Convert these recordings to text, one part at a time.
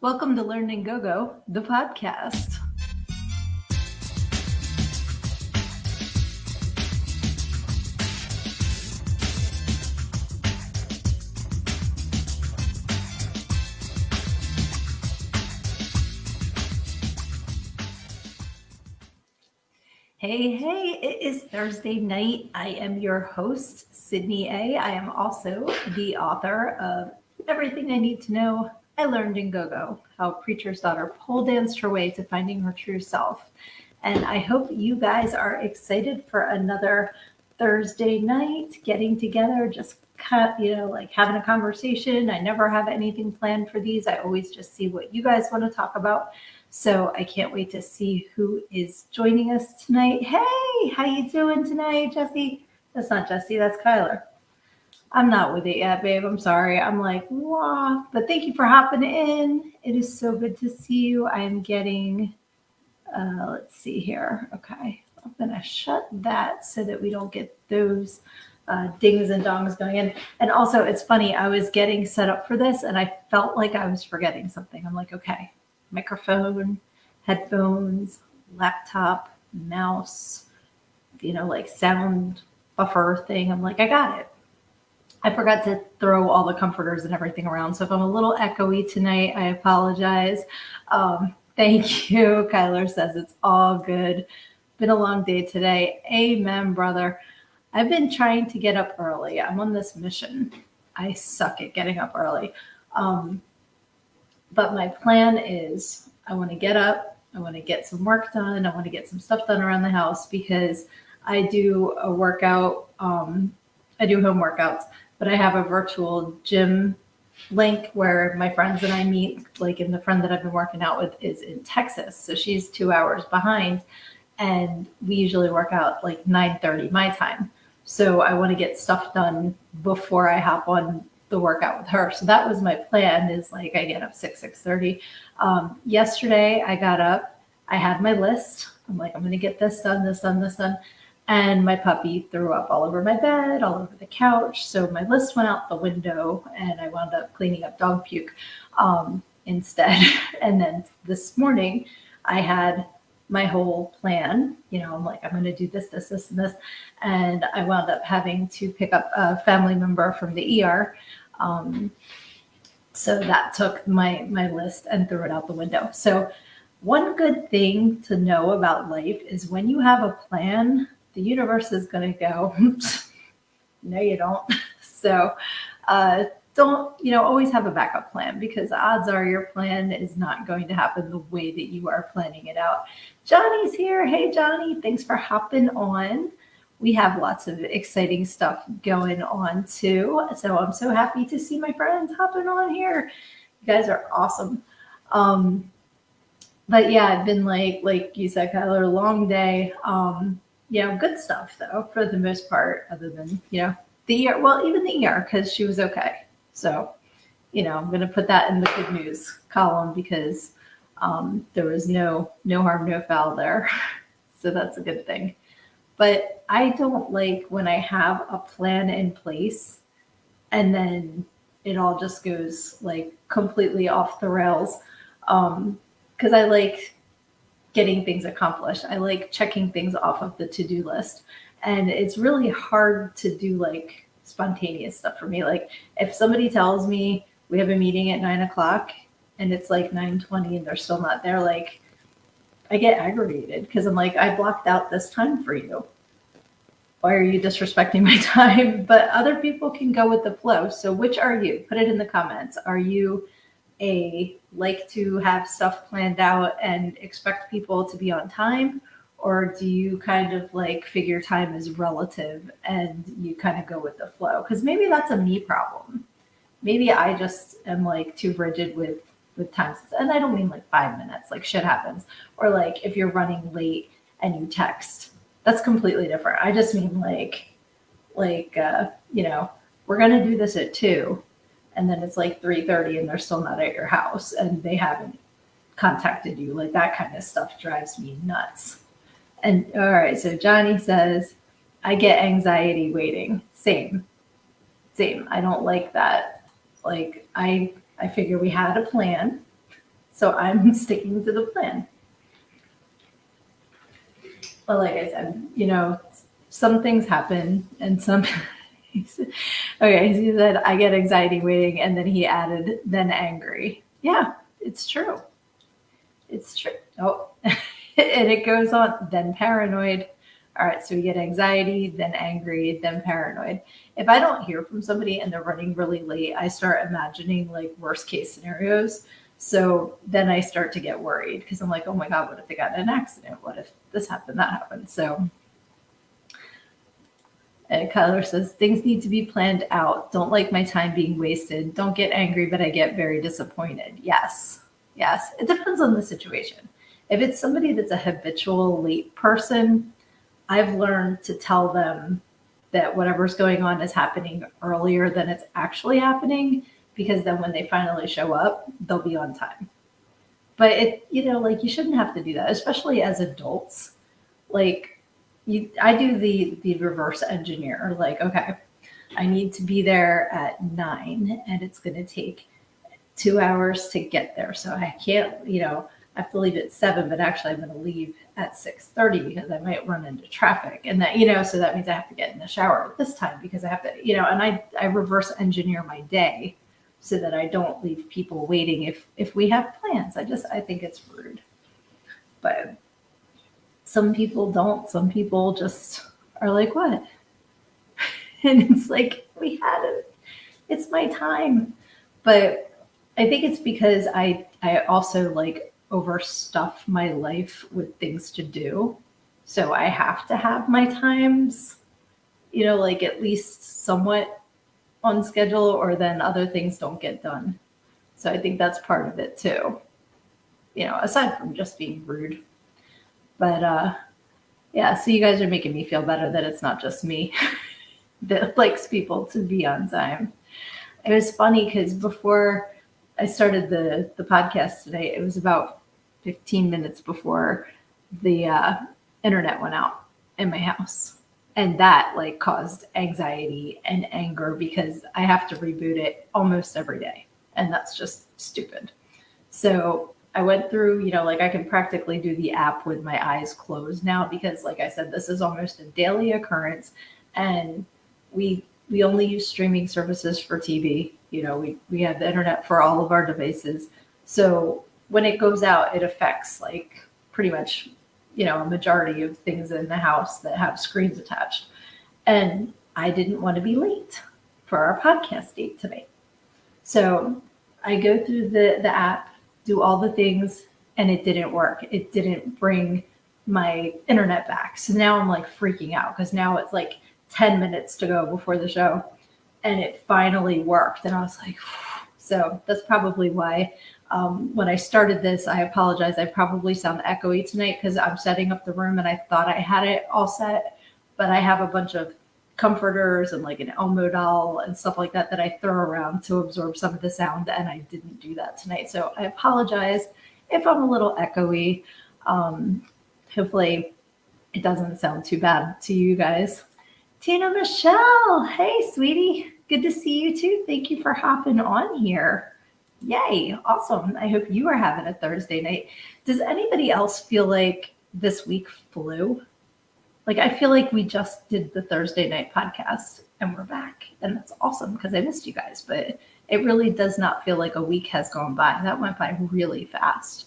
Welcome to Learn and Go Go, the podcast. Hey, it is Thursday night. I am your host, Sydnee A. I am also the author of Everything I Need to Know I Learned in Go Go, How a Preacher's Daughter Pole Danced Her Way to Finding Her True Self. And I hope you guys are excited for another Thursday night, getting together, just like having a conversation. I never have anything planned for these. I always just see what you guys want to talk about. So I can't wait to see who is joining us tonight. Hey, how you doing tonight, Jesse? That's not Jesse, that's Kyler. I'm not with it yet, babe. I'm sorry. I'm like, wow. But thank you for hopping in. It is so good to see you. I am getting, let's see here. Okay. I'm going to shut that so that we don't get those dings and dongs going in. And also, it's funny. I was getting set up for this and I felt like I was forgetting something. I'm like, okay, microphone, headphones, laptop, mouse, like sound buffer thing. I'm like, I got it. I forgot to throw all the comforters and everything around. So if I'm a little echoey tonight, I apologize. Thank you. Kyler says it's all good. Been a long day today. Amen, brother. I've been trying to get up early. I'm on this mission. I suck at getting up early. But my plan is I want to get up. I want to get some work done. I want to get some stuff done around the house because I do a workout. I do home workouts, but I have a virtual gym link where my friends and I meet, and the friend that I've been working out with is in Texas. So she's 2 hours behind and we usually work out like 9:30 my time. So I want to get stuff done before I hop on the workout with her. So that was my plan, is like I get up 6:30. Yesterday I got up, I had my list. I'm like, I'm going to get this done, this done, this done. And my puppy threw up all over my bed, all over the couch. So my list went out the window and I wound up cleaning up dog puke instead. And then this morning I had my whole plan. I'm like, I'm going to do this, this, this, and this. And I wound up having to pick up a family member from the ER. So that took my list and threw it out the window. So one good thing to know about life is when you have a plan, the universe is going to go, no, you don't. So don't, always have a backup plan, because odds are your plan is not going to happen the way that you are planning it out. Johnny's here. Hey, Johnny, thanks for hopping on. We have lots of exciting stuff going on too. So I'm so happy to see my friends hopping on here. You guys are awesome. But yeah, I've been like you said, Kyler, a long day. Good stuff though, for the most part, other than, the ER, well, even the ER, because she was okay. So, I'm going to put that in the good news column because there was no harm, no foul there. So that's a good thing. But I don't like when I have a plan in place and then it all just goes like completely off the rails. Because I like getting things accomplished. I like checking things off of the to-do list. And it's really hard to do like spontaneous stuff for me. Like if somebody tells me we have a meeting at 9:00 and it's like 9:20 and they're still not there, like I get aggravated because I'm like, I blocked out this time for you. Why are you disrespecting my time? But other people can go with the flow. So which are you? Put it in the comments. Are you like to have stuff planned out and expect people to be on time? Or do you kind of like figure time is relative and you kind of go with the flow? Because maybe that's a me problem. Maybe I just am like too rigid with times. And I don't mean like 5 minutes, like shit happens. Or like if you're running late and you text, that's completely different. I just mean we're going to do this at 2. And then it's like 3:30 and they're still not at your house and they haven't contacted you. Like that kind of stuff drives me nuts. And all right, so Johnny says, I get anxiety waiting. Same. I don't like that. Like I figure we had a plan. So I'm sticking to the plan. But like I said, some things happen and some. Okay, he said, I get anxiety waiting, and then he added, then angry. Yeah, it's true. It's true. Oh, and it goes on, then paranoid. All right, so we get anxiety, then angry, then paranoid. If I don't hear from somebody and they're running really late, I start imagining like worst case scenarios. So then I start to get worried because I'm like, oh my God, what if they got in an accident? What if this happened, that happened? So and Kyler says, things need to be planned out. Don't like my time being wasted. Don't get angry, but I get very disappointed. Yes. Yes. It depends on the situation. If it's somebody that's a habitual late person, I've learned to tell them that whatever's going on is happening earlier than it's actually happening, because then when they finally show up, they'll be on time. But like you shouldn't have to do that, especially as adults. Like I do the reverse engineer. Like, okay, I need to be there at 9 and it's going to take 2 hours to get there. So I can't, I have to leave at 7, but actually I'm going to leave at 6:30 because I might run into traffic. And that, so that means I have to get in the shower at this time because I have to, and I reverse engineer my day so that I don't leave people waiting if we have plans. I think it's rude. But some people don't. Some people just are like, what? And it's like, we had it. It's my time. But I think it's because I also like overstuff my life with things to do. So I have to have my times, like at least somewhat on schedule, or then other things don't get done. So I think that's part of it too. Aside from just being rude. But yeah, so you guys are making me feel better that it's not just me that likes people to be on time. It was funny because before I started the podcast today, it was about 15 minutes before the internet went out in my house. And that like caused anxiety and anger because I have to reboot it almost every day. And that's just stupid. So I went through, like I can practically do the app with my eyes closed now because like I said, this is almost a daily occurrence. And we only use streaming services for TV. We have the internet for all of our devices. So when it goes out, it affects like pretty much, a majority of things in the house that have screens attached. And I didn't want to be late for our podcast date today. So I go through the app, do all the things, and it didn't work. It didn't bring my internet back. So now I'm like freaking out because now it's like 10 minutes to go before the show. And it finally worked. And I was like, so that's probably why when I started this, I apologize. I probably sound echoey tonight because I'm setting up the room and I thought I had it all set, but I have a bunch of comforters and like an Elmo doll and stuff like that I throw around to absorb some of the sound. And I didn't do that tonight. So I apologize if I'm a little echoey. Hopefully it doesn't sound too bad to you guys. Tina Michelle, hey, sweetie. Good to see you too. Thank you for hopping on here. Yay, awesome. I hope you are having a Thursday night. Does anybody else feel like this week flew? Like, I feel like we just did the Thursday night podcast and we're back. And that's awesome because I missed you guys. But it really does not feel like a week has gone by. That went by really fast.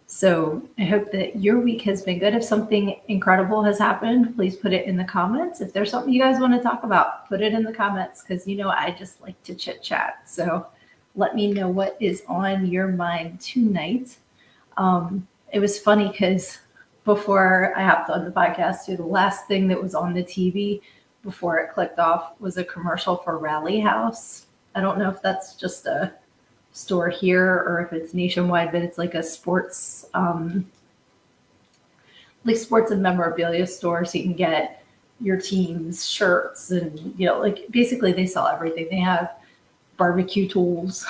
So I hope that your week has been good. If something incredible has happened, please put it in the comments. If there's something you guys want to talk about, put it in the comments because, I just like to chit chat. So let me know what is on your mind tonight. It was funny because before I hopped on the podcast, the last thing that was on the TV before it clicked off was a commercial for Rally House. I don't know if that's just a store here or if it's nationwide, but it's like a sports sports and memorabilia store, so you can get your team's shirts and like basically they sell everything. They have barbecue tools,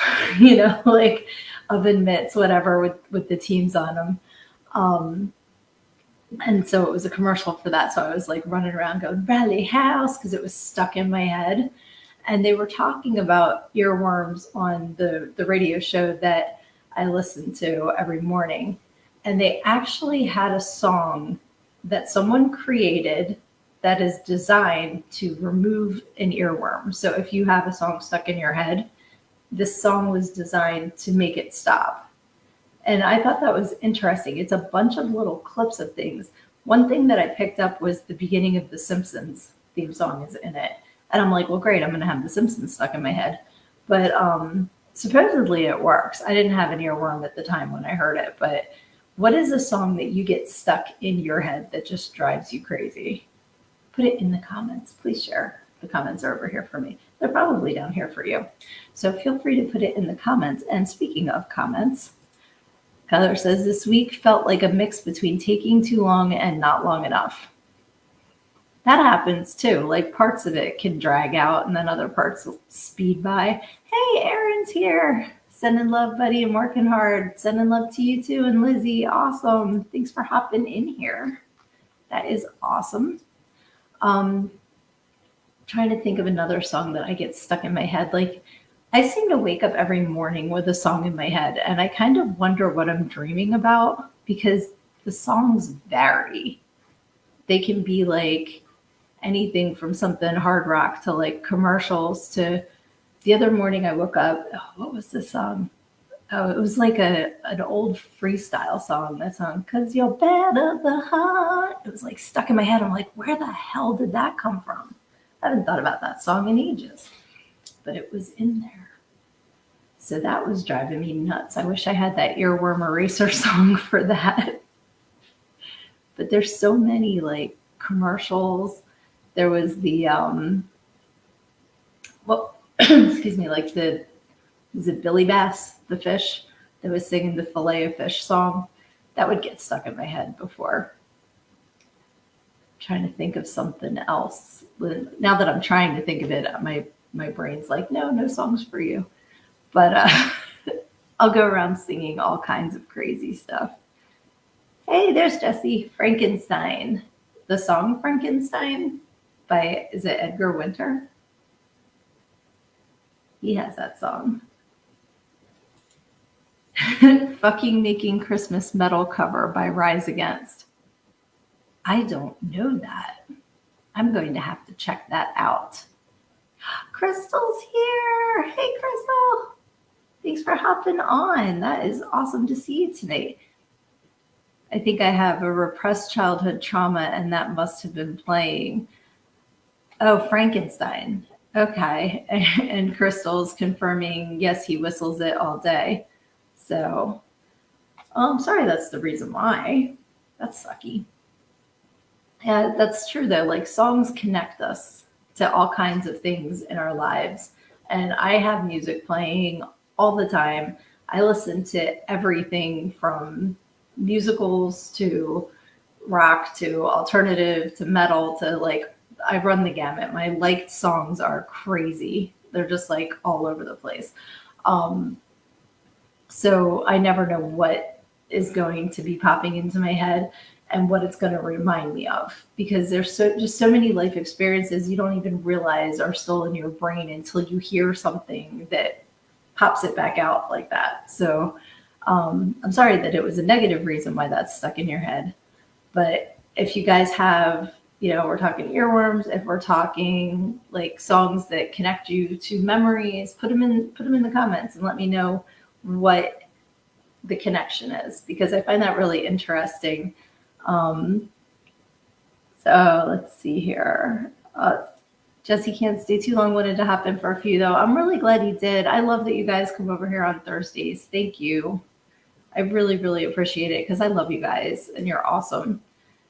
like oven mitts, whatever with the teams on them. And so it was a commercial for that. So I was like running around going Rally House because it was stuck in my head. and they were talking about earworms on the radio show that I listen to every morning. And they actually had a song that someone created that is designed to remove an earworm. So if you have a song stuck in your head, this song was designed to make it stop. And I thought that was interesting. It's a bunch of little clips of things. One thing that I picked up was the beginning of The Simpsons theme song is in it. And I'm like, well, great, I'm going to have The Simpsons stuck in my head. But supposedly it works. I didn't have an earworm at the time when I heard it. But what is a song that you get stuck in your head that just drives you crazy? Put it in the comments. Please share. The comments are over here for me. They're probably down here for you. So feel free to put it in the comments. And speaking of comments, Kyler says, this week felt like a mix between taking too long and not long enough. That happens too. Like parts of it can drag out and then other parts will speed by. Hey, Aaron's here. Sending love, buddy, and working hard. Sending love to you too. And Lizzie, awesome. Thanks for hopping in here. That is awesome. Trying to think of another song that I get stuck in my head. Like I seem to wake up every morning with a song in my head and I kind of wonder what I'm dreaming about because the songs vary. They can be like anything from something hard rock to like commercials to the other morning I woke up. Oh, what was the song? Oh, it was like an old freestyle song. That song, 'Cause You're Better the Heart. It was like stuck in my head. I'm like, where the hell did that come from? I haven't thought about that song in ages, but it was in there. So that was driving me nuts. I wish I had that earworm eraser song for that. But there's so many like commercials. There was the, excuse me, like is it Billy Bass, the fish that was singing the Filet of Fish song? That would get stuck in my head before. Trying to think of something else. Now that I'm trying to think of it, my brain's like, no songs for you. But I'll go around singing all kinds of crazy stuff. Hey, there's Jesse. Frankenstein. The song Frankenstein by, is it Edgar Winter? He has that song. Fucking Making Christmas metal cover by Rise Against. I don't know that. I'm going to have to check that out. Crystal's here. Hey, Crystal. Thanks for hopping on. That is awesome to see you tonight. I think I have a repressed childhood trauma and that must have been playing. Oh, Frankenstein. Okay. And Crystal's confirming, yes, he whistles it all day. So, I'm sorry that's the reason why. That's sucky. Yeah, that's true though. Like songs connect us to all kinds of things in our lives. And I have music playing all the time. I listen to everything from musicals to rock to alternative to metal to like, I run the gamut. My liked songs are crazy. They're just like all over the place. So I never know what is going to be popping into my head and what it's going to remind me of, because there's just so many life experiences you don't even realize are still in your brain until you hear something that pops it back out like that. So I'm sorry that it was a negative reason why that's stuck in your head. But if you guys have, we're talking earworms, if we're talking like songs that connect you to memories, put them in the comments and let me know what the connection is, because I find that really interesting. So let's see here. Jesse can't stay too long. Wanted to hop in for a few though. I'm really glad he did. I love that you guys come over here on Thursdays. Thank you. I really, really appreciate it because I love you guys and you're awesome.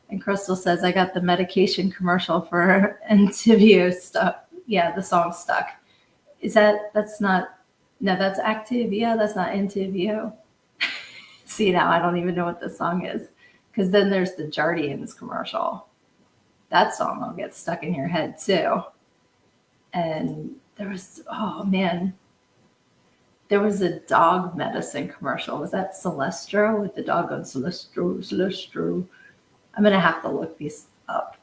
And Crystal says, I got the medication commercial for Entyvio stuck. Yeah, the song Stuck. That's Activia. That's not Entyvio. See, now I don't even know what the song is. Because then there's the Jardians commercial. That song will get stuck in your head too. And there was a dog medicine commercial. Was that Celestro with the dog on Celestro? I'm going to have to look these up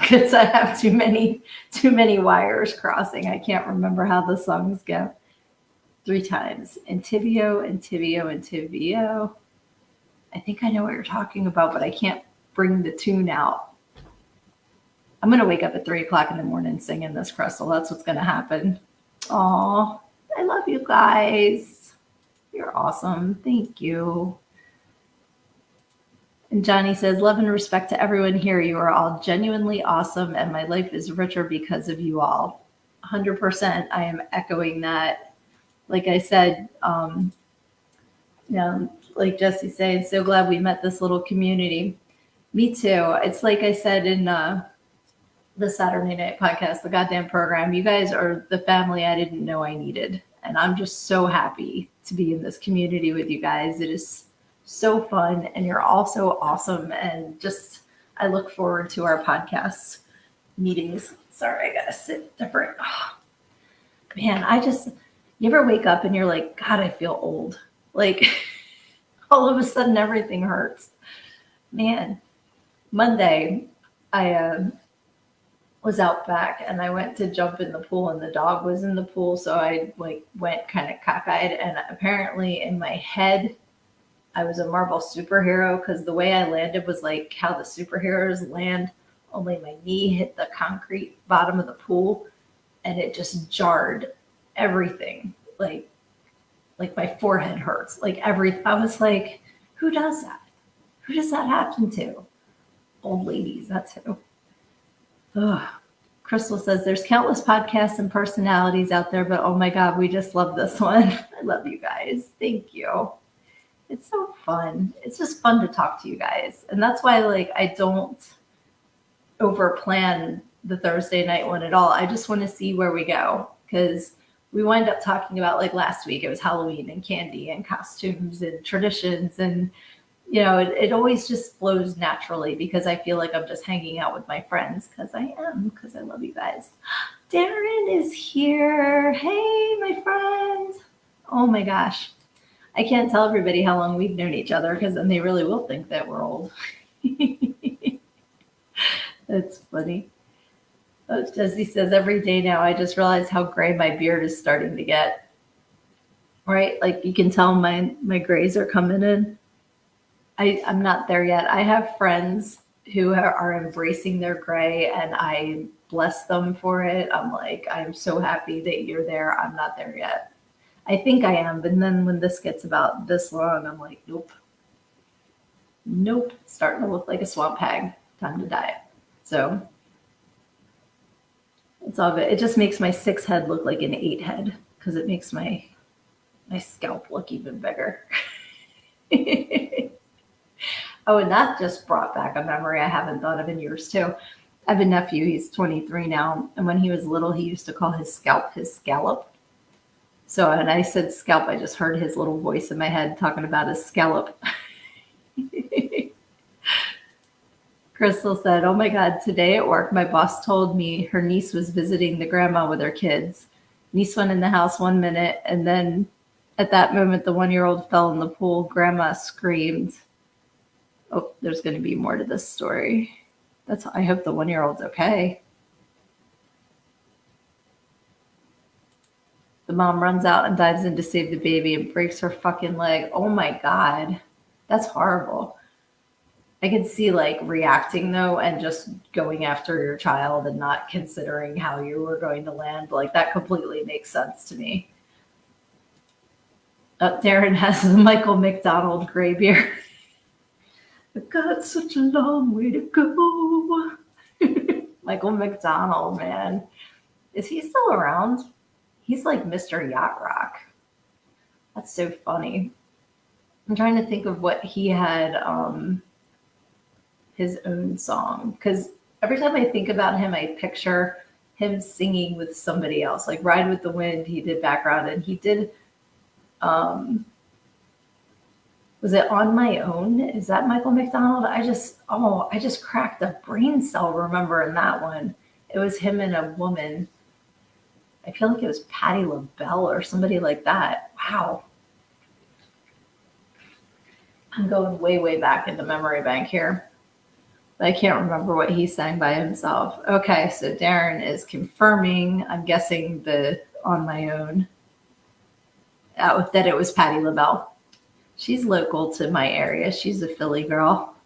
because I have too many wires crossing. I can't remember how the songs go. 3 times. Antibio, Antibio, Antibio. I think I know what you're talking about, but I can't bring the tune out. I'm going to wake up at 3 o'clock in the morning singing this, Crystal. That's what's going to happen. Aw, I love you guys. You're awesome. Thank you. And Johnny says, love and respect to everyone here. You are all genuinely awesome, and my life is richer because of you all. 100%. I am echoing that. Like I said, like Jesse's saying, so glad we met this little community. Me too. It's like I said in the Saturday Night Podcast, the goddamn program. You guys are the family I didn't know I needed. And I'm just so happy to be in this community with you guys. It is so fun, and you're all so awesome. And just, I look forward to our podcast meetings. Sorry, I gotta sit different. Oh, man, you ever wake up and you're like, God, I feel old. Like all of a sudden everything hurts. Man, Monday, I was out back and I went to jump in the pool and the dog was in the pool. So I went kind of cockeyed, and apparently in my head, I was a Marvel superhero because the way I landed was like how the superheroes land, only my knee hit the concrete bottom of the pool and it just jarred everything. Like my forehead hurts. I was like, who does that? Who does that happen to? Old ladies, that's who. Ugh. Crystal says there's countless podcasts and personalities out there, but oh my God, we just love this one. I love you guys. Thank you. It's so fun. It's just fun to talk to you guys. And that's why I don't over plan the Thursday night one at all. I just want to see where we go, because we wind up talking about last week, it was Halloween and candy and costumes and traditions. And, it always just flows naturally because I feel like I'm just hanging out with my friends because I love you guys. Darren is here. Hey, my friend. Oh my gosh. I can't tell everybody how long we've known each other because then they really will think that we're old. That's funny. Jesse says, every day now, I just realize how gray my beard is starting to get. Right? You can tell my grays are coming in. I'm not there yet. I have friends who are embracing their gray, and I bless them for it. I'm so happy that you're there. I'm not there yet. I think I am, but then when this gets about this long, I'm like, nope, starting to look like a swamp hag. Time to die. So it's all good. It just makes my 6 head look like an 8 head because it makes my scalp look even bigger. Oh, and that just brought back a memory I haven't thought of in years too. I have a nephew, he's 23 now, and when he was little, he used to call his scalp his scallop. So when I said scalp, I just heard his little voice in my head talking about his scallop. Crystal said, oh my God, today at work, my boss told me her niece was visiting the grandma with her kids. Niece went in the house 1 minute, and then at that moment, the 1-year-old fell in the pool. Grandma screamed. Oh, there's going to be more to this story. I hope the 1-year-old's okay. The mom runs out and dives in to save the baby and breaks her fucking leg. Oh my God. That's horrible. I can see reacting though and just going after your child and not considering how you were going to land. That completely makes sense to me. Darren has the Michael McDonald gray beard. I got such a long way to go. Michael McDonald, man. Is he still around? He's like Mr. Yacht Rock. That's so funny. I'm trying to think of what he had his own song. Because every time I think about him, I picture him singing with somebody else. Ride with the Wind, he did background, and he did was it On My Own? Is that Michael McDonald? I just cracked a brain cell remembering that one. It was him and a woman. I feel like it was Patti LaBelle or somebody like that. Wow. I'm going way, way back in the memory bank here. I can't remember what he sang by himself. Okay, so Darren is confirming, I'm guessing the On My Own, that it was Patti LaBelle. She's local to my area. She's a Philly girl.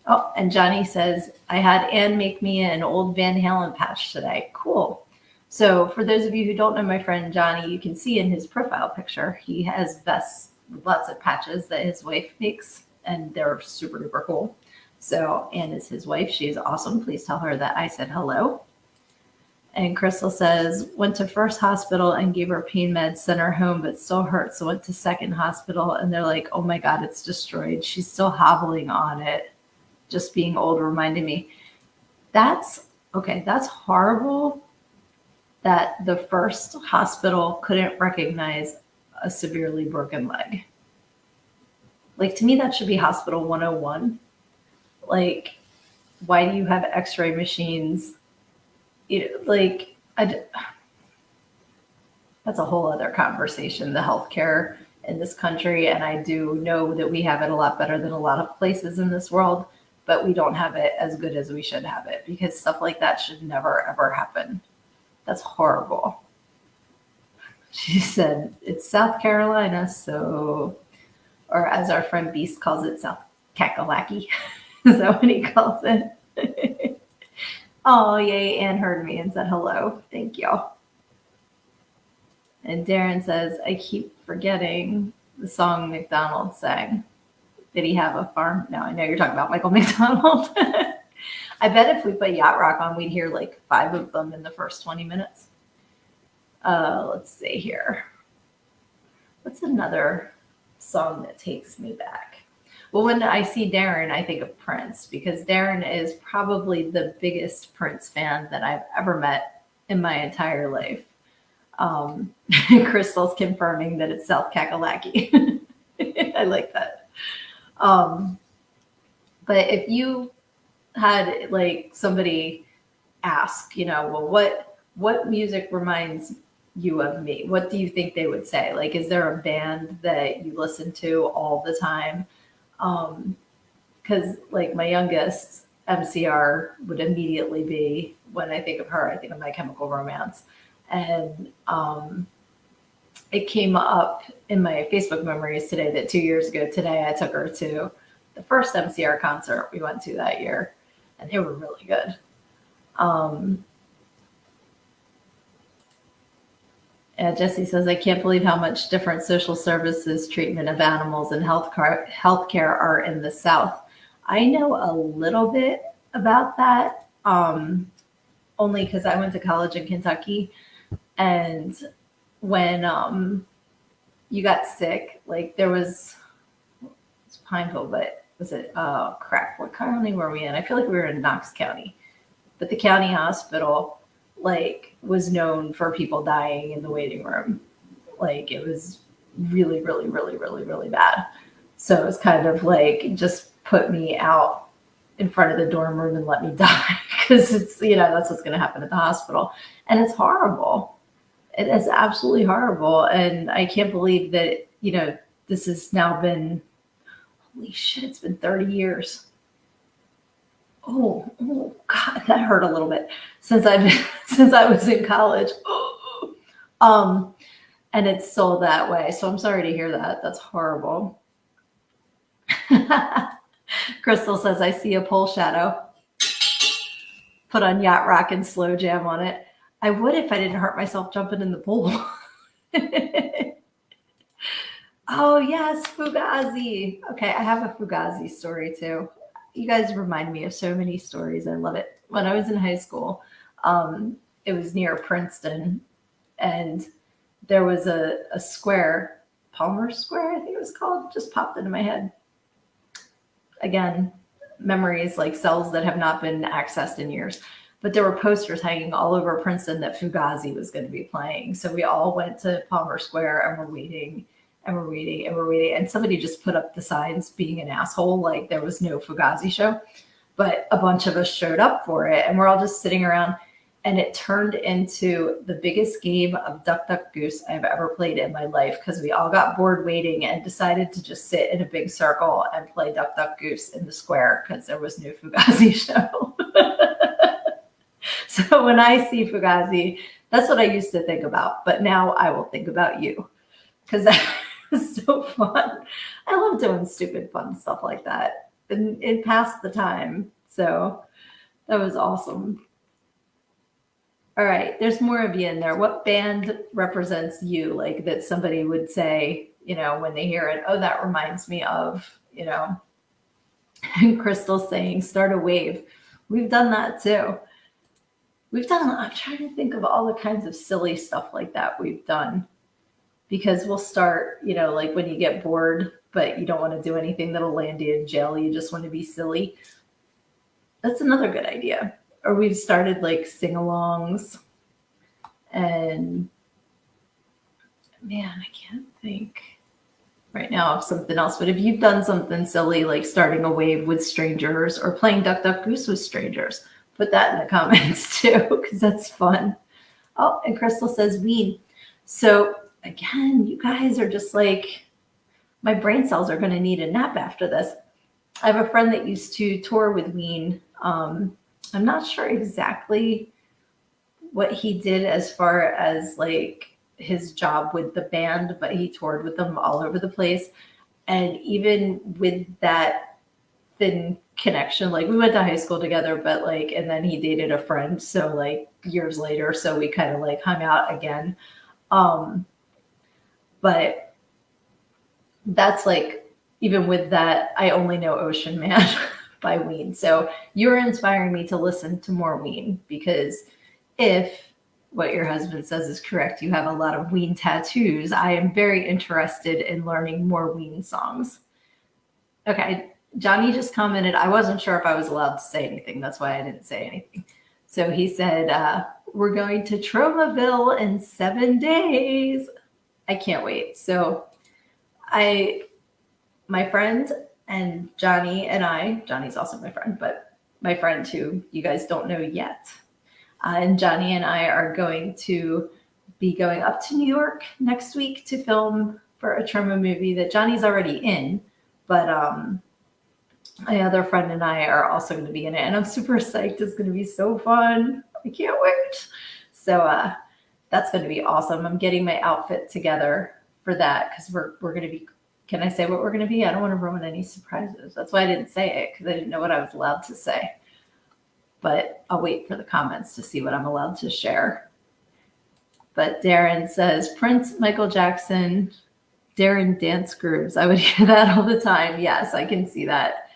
Oh, and Johnny says, I had Ann make me an old Van Halen patch today. Cool. So for those of you who don't know my friend Johnny, you can see in his profile picture, he has vests, lots of patches that his wife makes, and they're super duper cool. So Ann is his wife. She's awesome. Please tell her that I said hello. And Crystal says, went to first hospital and gave her pain meds, sent her home, but still hurts. So went to second hospital, and they're like, oh my God, it's destroyed. She's still hobbling on it. Just being old reminded me. That's horrible that the first hospital couldn't recognize a severely broken leg. Like, to me, that should be hospital 101. Like, why do you have x-ray machines? That's a whole other conversation, the healthcare in this country. And I do know that we have it a lot better than a lot of places in this world, but we don't have it as good as we should have it, because stuff like that should never, ever happen. That's horrible. She said, it's South Carolina, so, or as our friend Beast calls it, South Kakalaki. Is that what he calls it? Oh, yay, Ann heard me and said hello. Thank you. And Darren says, I keep forgetting the song McDonald sang. Did he have a farm? No, I know you're talking about Michael McDonald. I bet if we put Yacht Rock on, we'd hear like 5 of them in the first 20 minutes. Let's see here. What's another song that takes me back? Well, when I see Darren, I think of Prince, because Darren is probably the biggest Prince fan that I've ever met in my entire life. Crystal's confirming that it's South Kakalaki. I like that. But if you had like somebody ask, well, what music reminds you of me? What do you think they would say? Like, is there a band that you listen to all the time? Because like my youngest, MCR, would immediately be, when I think of her, I think of My Chemical Romance. And it came up in my Facebook memories today that 2 years ago today, I took her to the first MCR concert we went to that year, and they were really good. Jesse says, I can't believe how much different social services, treatment of animals, and healthcare are in the South. I know a little bit about that, only because I went to college in Kentucky, and when you got sick, like it's Pineville, but was it, oh crap, what county were we in? I feel like we were in Knox County, but the county hospital was known for people dying in the waiting room. Like, it was really, really, really, really, really bad. So it was kind of like, just put me out in front of the dorm room and let me die, because it's, that's what's going to happen at the hospital. And it's horrible. It is absolutely horrible. And I can't believe that, this has now been, holy shit, it's been 30 years. Oh God, that hurt a little bit since I was in college. And it's still that way. So I'm sorry to hear that. That's horrible. Crystal says, I see a pole shadow. Put on Yacht Rock and slow jam on it. I would if I didn't hurt myself jumping in the pool. Oh yes, Fugazi. Okay, I have a Fugazi story too. You guys remind me of so many stories. I love it. When I was in high school, it was near Princeton, and there was a square, Palmer Square, I think it was called, just popped into my head. Again, memories like cells that have not been accessed in years. But there were posters hanging all over Princeton that Fugazi was going to be playing. So we all went to Palmer Square, and we're waiting. And we're waiting and we're waiting. And somebody just put up the signs being an asshole, like there was no Fugazi show. But a bunch of us showed up for it. And we're all just sitting around. and it turned into the biggest game of Duck Duck Goose I've ever played in my life because we all got bored waiting and decided to just sit in a big circle and play Duck Duck Goose in the square because there was no Fugazi show. So when I see Fugazi, that's what I used to think about. But now I will think about you because that was so fun. I love doing stupid, fun stuff like that. And it passed the time. So that was awesome. All right, there's more of you in there. What band represents you? Like that somebody would say, when they hear it, oh, that reminds me of, and Crystal saying, start a wave. We've done that too. I'm trying to think of all the kinds of silly stuff like that we've done because we'll start, like when you get bored, but you don't want to do anything that'll land you in jail. You just want to be silly. That's another good idea. Or we've started like sing-alongs and man, I can't think right now of something else. But if you've done something silly like starting a wave with strangers or playing Duck Duck Goose with strangers, put that in the comments too, because that's fun. Oh, and Crystal says Ween. So again, you guys are just like, my brain cells are going to need a nap after this. I have a friend that used to tour with Ween. I'm not sure exactly what he did as far as like his job with the band, but he toured with them all over the place. And even with that thin connection, like we went to high school together, but like, and then he dated a friend. So like years later, so we kind of like hung out again. But that's like, even with that, I only know Ocean Man by Ween. So you're inspiring me to listen to more Ween because if what your husband says is correct, you have a lot of Ween tattoos. I am very interested in learning more Ween songs. Okay, Johnny just commented, I wasn't sure if I was allowed to say anything. That's why I didn't say anything. So he said, we're going to Tromaville in 7 days. I can't wait. So my friend and Johnny and Johnny's also my friend, but my friend who you guys don't know yet. And Johnny and I are going to be going up to New York next week to film for a Troma movie that Johnny's already in, but my other friend and I are also going to be in it, and I'm super psyched. It's going to be so fun. I can't wait. So that's going to be awesome. I'm getting my outfit together for that because we're going to be. Can I say what we're going to be? I don't want to ruin any surprises. That's why I didn't say it because I didn't know what I was allowed to say. But I'll wait for the comments to see what I'm allowed to share. But Darren says, Prince, Michael Jackson, Darren dance grooves. I would hear that all the time. Yes, I can see that.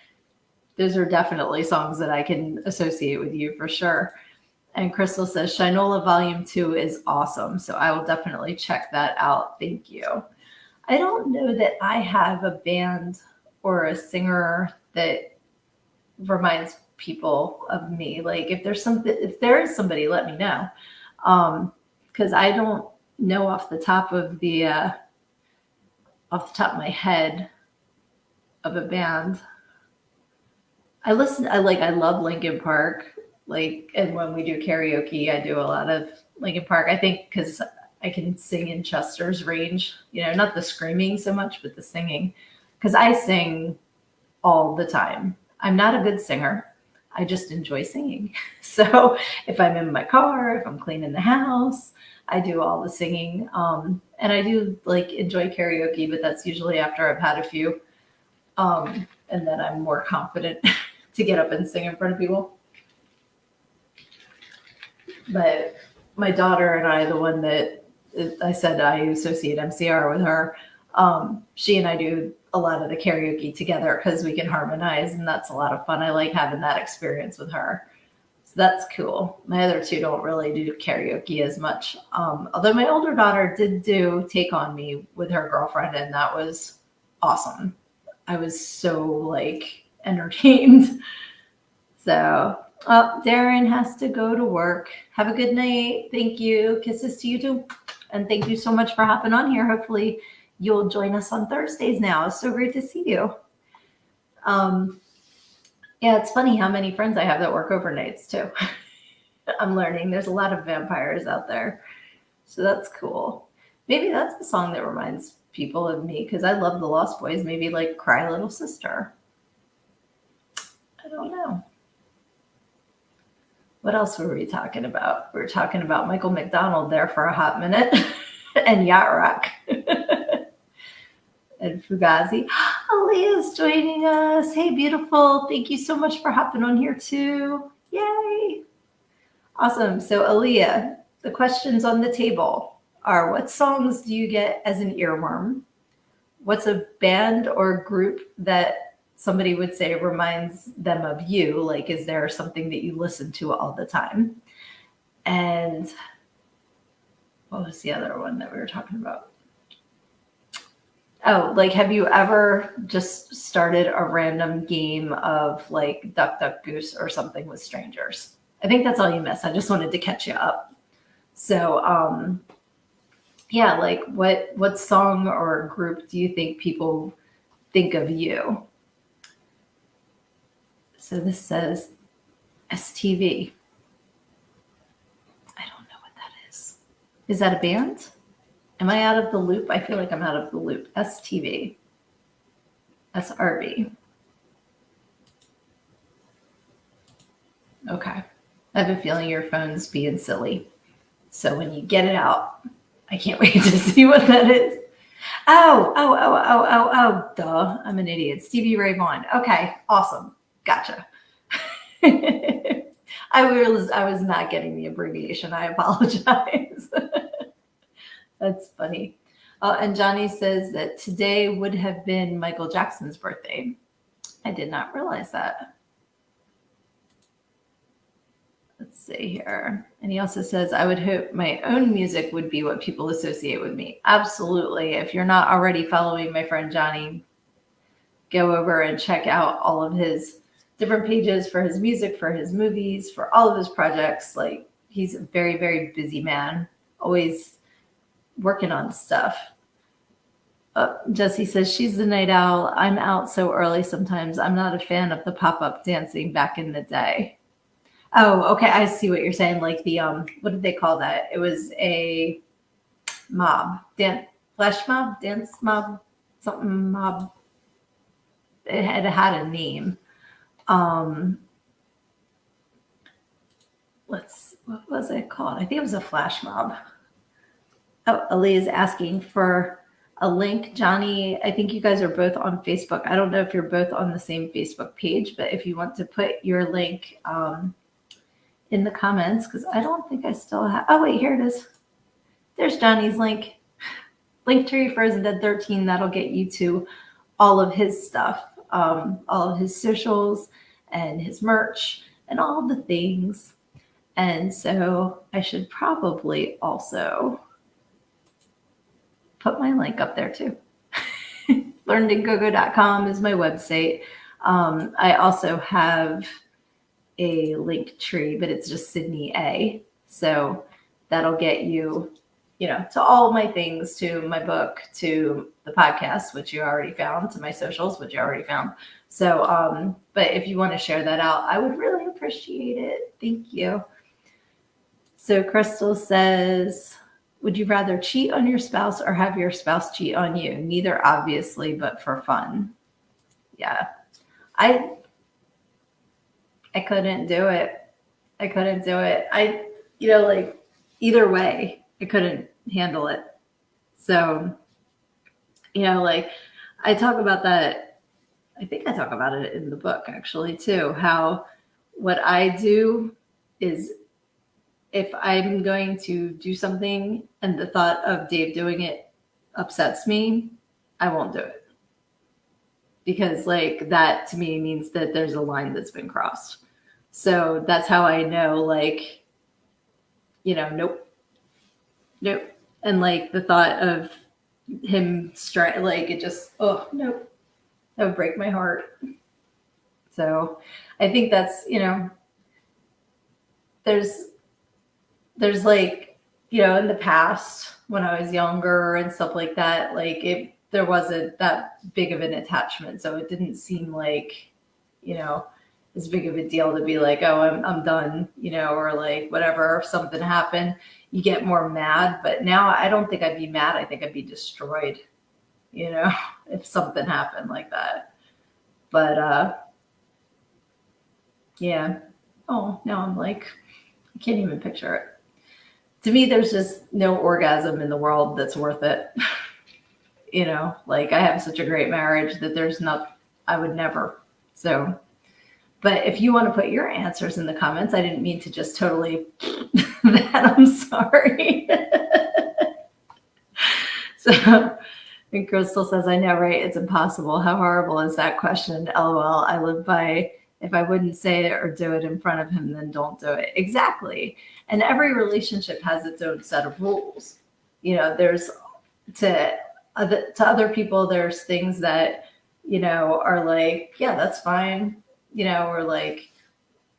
Those are definitely songs that I can associate with you for sure. And Crystal says, Shinola Volume 2 is awesome. So I will definitely check that out. Thank you. I don't know that I have a band or a singer that reminds people of me. Like if there is somebody, let me know. Because I don't know off the top of my head of a band. I love Linkin Park. Like, and when we do karaoke, I do a lot of Linkin Park. I think because I can sing in Chester's range, not the screaming so much, but the singing. Because I sing all the time. I'm not a good singer. I just enjoy singing. So if I'm in my car, if I'm cleaning the house, I do all the singing. And I do like enjoy karaoke, but that's usually after I've had a few. And then I'm more confident to get up and sing in front of people. But my daughter and I, the one that I said I associate MCR with her, she and I do a lot of the karaoke together because we can harmonize, and that's a lot of fun. I like having that experience with her. So that's cool. My other two don't really do karaoke as much. Although my older daughter did do Take On Me with her girlfriend, and that was awesome. I was so entertained. So Darren has to go to work. Have a good night. Thank you. Kisses to you too. And thank you so much for hopping on here. Hopefully you'll join us on Thursdays now. It's so great to see you. Yeah, it's funny how many friends I have that work overnights too. I'm learning there's a lot of vampires out there. So that's cool. Maybe that's the song that reminds people of me because I love the Lost Boys. Maybe like Cry Little Sister. I don't know. What else were we talking about? We were talking about Michael McDonald there for a hot minute and Yacht Rock and Fugazi. Aaliyah's joining us. Hey, beautiful. Thank you so much for hopping on here too. Yay. Awesome. So Aaliyah, the questions on the table are what songs do you get as an earworm? What's a band or group that somebody would say reminds them of you? Like, is there something that you listen to all the time? And what was the other one that we were talking about? Oh, like, have you ever just started a random game of like Duck, Duck, Goose or something with strangers? I think that's all you missed. I just wanted to catch you up. So, yeah, like what song or group do you think people think of you? So this says STV. I don't know what that is. Is that a band? Am I out of the loop? I feel like I'm out of the loop. STV. SRV. Okay. I have a feeling your phone's being silly. So when you get it out, I can't wait to see what that is. Oh, duh. I'm an idiot. Stevie Ray Vaughan. Okay, awesome. Gotcha. I was not getting the abbreviation. I apologize. That's funny. And Johnny says that today would have been Michael Jackson's birthday. I did not realize that. Let's see here. And he also says, I would hope my own music would be what people associate with me. Absolutely. If you're not already following my friend Johnny, go over and check out all of his different pages for his music, for his movies, for all of his projects. Like, he's a very, very busy man, always working on stuff. Jesse says, she's the night owl. I'm out so early sometimes. I'm not a fan of the pop-up dancing back in the day. Oh, okay. I see what you're saying. Like the what did they call that? It was a mob, flash mob, dance mob, something mob. It had a name. What was it called? I think it was a flash mob. Oh, Ali is asking for a link. Johnny, I think you guys are both on Facebook. I don't know if you're both on the same Facebook page, but if you want to put your link in the comments, because I don't think I still have. Oh, wait, here it is. There's Johnny's link. Linktree Frozen Dead 13. That'll get you to all of his stuff, all of his socials and his merch and all the things. And so I should probably also put my link up there too. learnedingogo.com is my website. I also have a link tree, but it's just Sydnee A. So that'll get you, to all my things, to my book, to the podcast, which you already found, to my socials, which you already found. So, but if you want to share that out, I would really appreciate it. Thank you. So Crystal says, would you rather cheat on your spouse or have your spouse cheat on you? Neither, obviously, but for fun. Yeah. I couldn't do it. Like either way, I couldn't handle it. So, like I talk about that. I think I talk about it in the book actually too, how what I do is if I'm going to do something and the thought of Dave doing it upsets me, I won't do it. Because like that to me means that there's a line that's been crossed. So that's how I know, like, nope. And like the thought of him like it just, nope. That would break my heart. So I think that's, there's like, in the past when I was younger and stuff like that, like there wasn't that big of an attachment. So it didn't seem like, as big of a deal to be like, oh, I'm done, or like whatever. If something happened, you get more mad. But now I don't think I'd be mad. I think I'd be destroyed, if something happened like that. But yeah. Oh, now I'm like, I can't even picture it. To me, there's just no orgasm in the world that's worth it. Like I have such a great marriage that there's not, I would never. So, but if you want to put your answers in the comments, I didn't mean to just totally that. I'm sorry. So, and Crystal says, I know, right? It's impossible. How horrible is that question? LOL. I live by, if I wouldn't say it or do it in front of him, then don't do it. Exactly. And every relationship has its own set of rules. There's to other people, there's things that, are like, yeah, that's fine. Or like,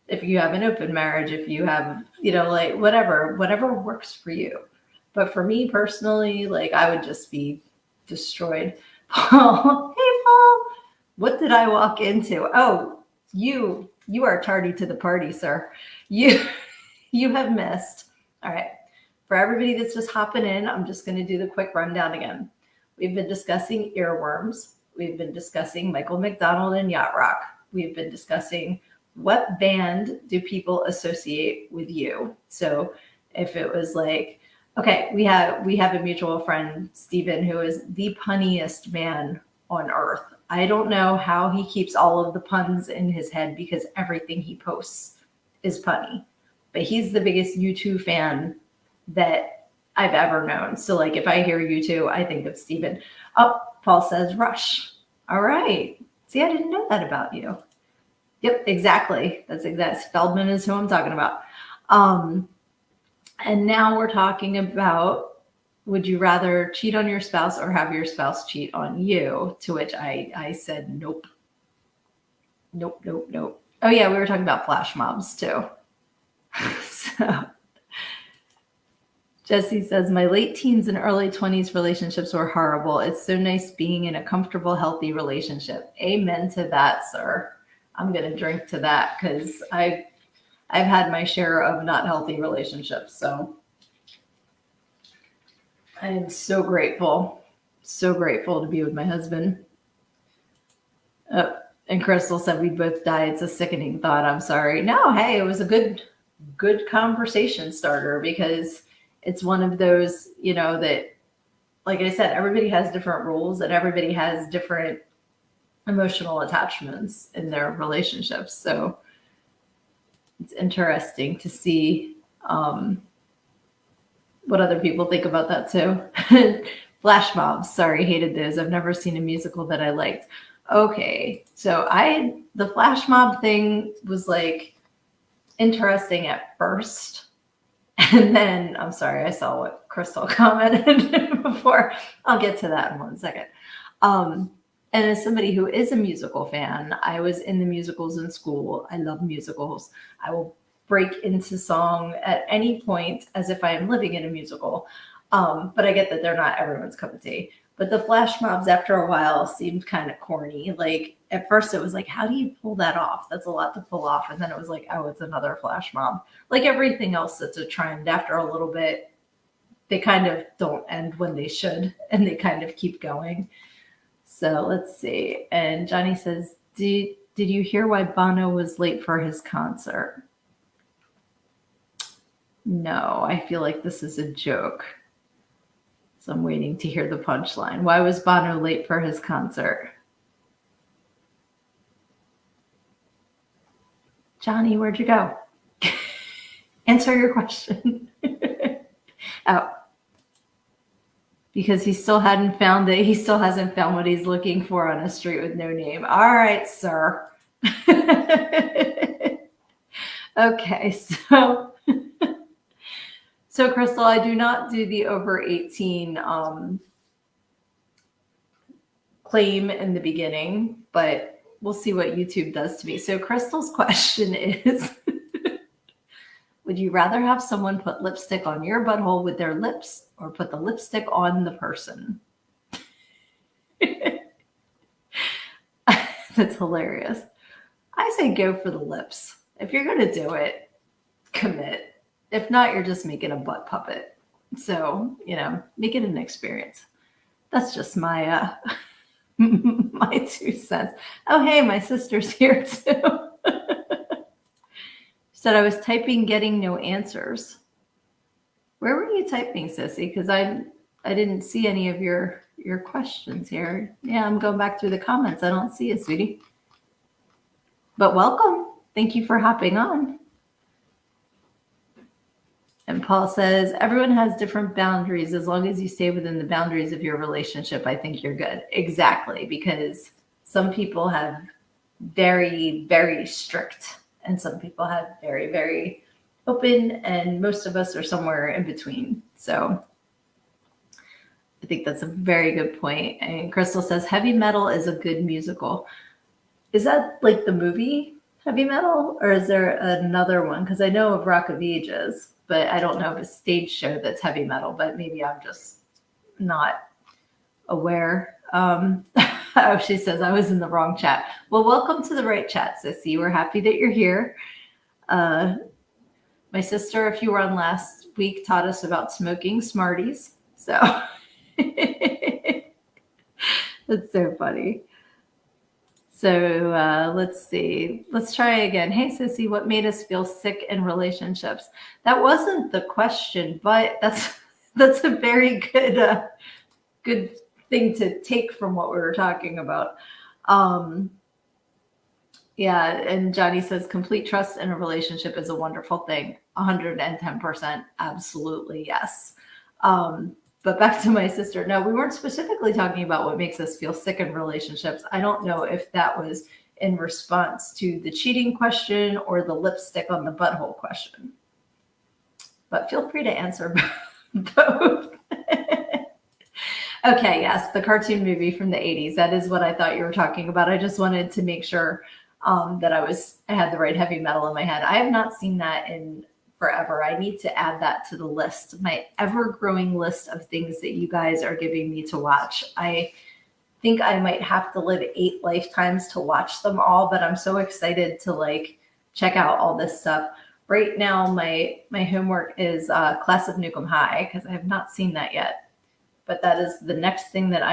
if you have an open marriage, if you have, like whatever works for you. But for me personally, like I would just be destroyed. Paul, hey Paul, what did I walk into? Oh, you are tardy to the party, sir. You have missed. All right. For everybody that's just hopping in, I'm just going to do the quick rundown again. We've been discussing earworms. We've been discussing Michael McDonald and Yacht Rock. We've been discussing what band do people associate with you. So if it was like, okay, we have a mutual friend, Steven, who is the punniest man on earth. I don't know how he keeps all of the puns in his head because everything he posts is punny. But he's the biggest U2 fan that I've ever known. So like if I hear U2, I think of Steven. Oh, Paul says Rush. All right. See, I didn't know that about you. Yep, exactly. That's exact. Feldman is who I'm talking about. And now we're talking about, would you rather cheat on your spouse or have your spouse cheat on you? To which I said, nope. Nope. Oh yeah, we were talking about flash mobs too. So Jesse says, my late teens and early 20s relationships were horrible. It's so nice being in a comfortable, healthy relationship. Amen to that, sir. I'm going to drink to that because I've had my share of not healthy relationships. So I am so grateful to be with my husband. And Crystal said we both die. It's a sickening thought. I'm sorry. No, hey, it was a good conversation starter because it's one of those, that, like I said, everybody has different rules and everybody has different emotional attachments in their relationships. So it's interesting to see what other people think about that too. Flash mobs. Sorry, hated those. I've never seen a musical that I liked. Okay, so the flash mob thing was like interesting at first. And then, I'm sorry, I saw what Crystal commented before. I'll get to that in 1 second. And as somebody who is a musical fan, I was in the musicals in school. I love musicals. I will break into song at any point as if I am living in a musical. But I get that they're not everyone's cup of tea. But the flash mobs after a while seemed kind of corny. Like at first it was like, how do you pull that off? That's a lot to pull off. And then it was like, oh, it's another flash mob. Like everything else that's a trend, after a little bit, they kind of don't end when they should. And they kind of keep going. So let's see. And Johnny says, did you hear why Bono was late for his concert? No, I feel like this is a joke. So I'm waiting to hear the punchline. Why was Bono late for his concert? Johnny, where'd you go? Answer your question. Oh. Because he still hasn't found what he's looking for on a street with no name. All right, sir. Okay, so Crystal, I do not do the over 18 claim in the beginning, but we'll see what YouTube does to me. So Crystal's question is, would you rather have someone put lipstick on your butthole with their lips or put the lipstick on the person? That's hilarious. I say go for the lips. If you're going to do it, commit. If not, you're just making a butt puppet. So, make it an experience. That's just my my 2 cents. Oh, hey, my sister's here too. Said I was typing, getting no answers. Where were you typing, Sissy? Because I didn't see any of your questions here. Yeah, I'm going back through the comments. I don't see it, sweetie. But welcome. Thank you for hopping on. And Paul says, everyone has different boundaries. As long as you stay within the boundaries of your relationship, I think you're good. Exactly, because some people have very, very strict, and some people have very, very open, and most of us are somewhere in between. So I think that's a very good point. And Crystal says, heavy metal is a good musical. Is that like the movie Heavy Metal, or is there another one? Because I know of Rock of Ages, but I don't know of a stage show that's heavy metal, but maybe I'm just not aware. Oh, she says I was in the wrong chat. Well, welcome to the right chat, Sissy. We're happy that you're here. My sister, if you were on last week, taught us about smoking Smarties. So that's so funny. So let's see. Let's try again. Hey, Sissy, what made us feel sick in relationships? That wasn't the question, but that's a very good thing to take from what we were talking about. Yeah, and Johnny says complete trust in a relationship is a wonderful thing. 110%, absolutely yes. But back to my sister. No, we weren't specifically talking about what makes us feel sick in relationships. I don't know if that was in response to the cheating question or the lipstick on the butthole question. But feel free to answer both. Okay, yes, the cartoon movie from the 80s. That is what I thought you were talking about. I just wanted to make sure that I had the right heavy metal in my head. I have not seen that in forever. I need to add that to the list, my ever-growing list of things that you guys are giving me to watch. I think I might have to live 8 lifetimes to watch them all, but I'm so excited to check out all this stuff. Right now, my homework is Class of Nukem High, because I have not seen that yet. But that is the next thing that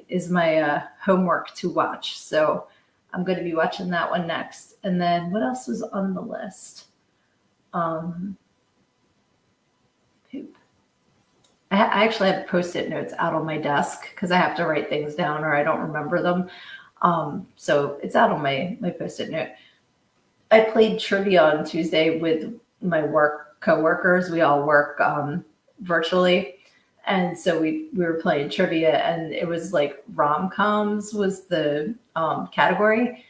is my homework to watch. So I'm going to be watching that one next. And then what else was on the list? Poop. I actually have Post-it notes out on my desk because I have to write things down or I don't remember them. So it's out on my Post-it note. I played trivia on Tuesday with my work coworkers. We all work virtually. And so we were playing trivia, and it was like rom-coms was the category.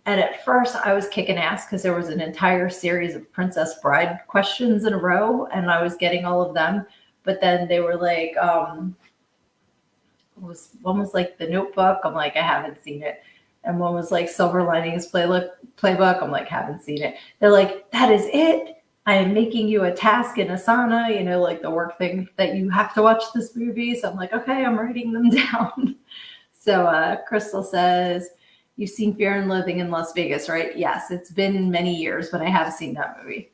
And at first I was kicking ass because there was an entire series of Princess Bride questions in a row, and I was getting all of them. But then they were like, one was like The Notebook. I'm like, I haven't seen it. And one was like Silver Linings Playbook. I'm like, haven't seen it. They're like, that is it. I am making you a task in Asana, like the work thing that you have to watch this movie. So I'm like, okay, I'm writing them down. So Crystal says, you've seen Fear and Loathing in Las Vegas, right? Yes, it's been many years, but I have seen that movie.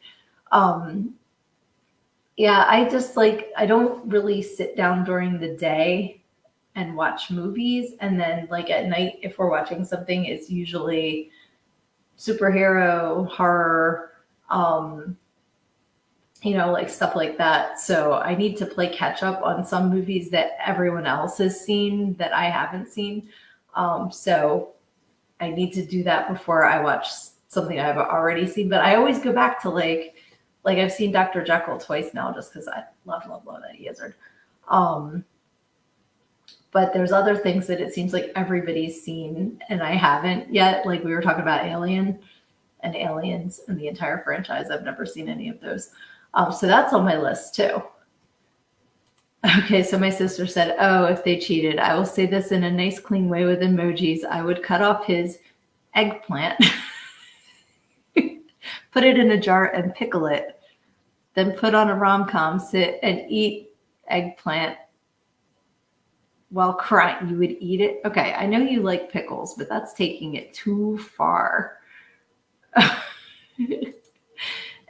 Yeah, I don't really sit down during the day and watch movies. And then at night, if we're watching something, it's usually superhero, horror, stuff like that. So I need to play catch up on some movies that everyone else has seen that I haven't seen. So I need to do that before I watch something I've already seen. But I always go back to I've seen Dr. Jekyll twice now just because I love Eddie Izzard. But there's other things that it seems like everybody's seen and I haven't yet. Like we were talking about Alien and Aliens and the entire franchise. I've never seen any of those. So that's on my list too. Okay, so my sister said, oh, if they cheated, I will say this in a nice, clean way with emojis. I would cut off his eggplant, put it in a jar and pickle it, then put on a rom-com, sit and eat eggplant while crying. You would eat it? Okay, I know you like pickles, but that's taking it too far.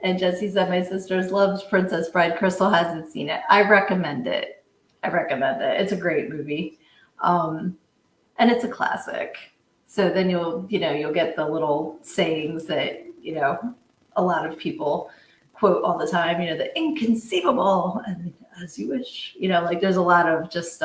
And Jesse said, my sister's loves Princess Bride. Crystal hasn't seen it. I recommend it. It's a great movie. And it's a classic. So then you'll get the little sayings that, a lot of people quote all the time, the inconceivable and as you wish, like there's a lot of just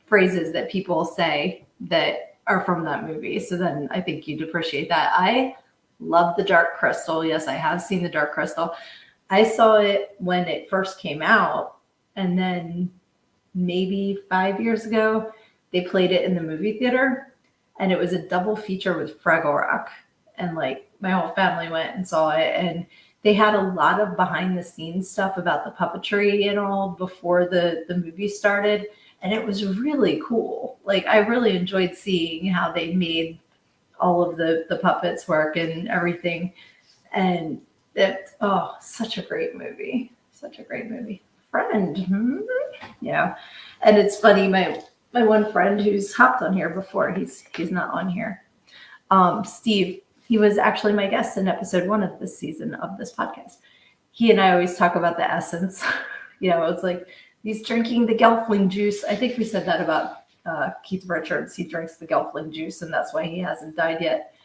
phrases that people say that are from that movie. So then I think you'd appreciate that. I love The Dark Crystal. Yes, I have seen The Dark Crystal. I saw it when it first came out, and then maybe 5 years ago, they played it in the movie theater, and it was a double feature with Fraggle Rock. And like my whole family went and saw it, and they had a lot of behind the scenes stuff about the puppetry and all before the movie started. And it was really cool. Like I really enjoyed seeing how they made all of the puppets work and everything. And such a great movie. Such a great movie. Friend. Yeah. And it's funny, my one friend who's hopped on here before, he's not on here. Steve, he was actually my guest in episode 1 of this season of this podcast. He and I always talk about the essence. It's like he's drinking the Gelfling juice. I think we said that about Keith Richards. He drinks the Gelfling juice, and that's why he hasn't died yet.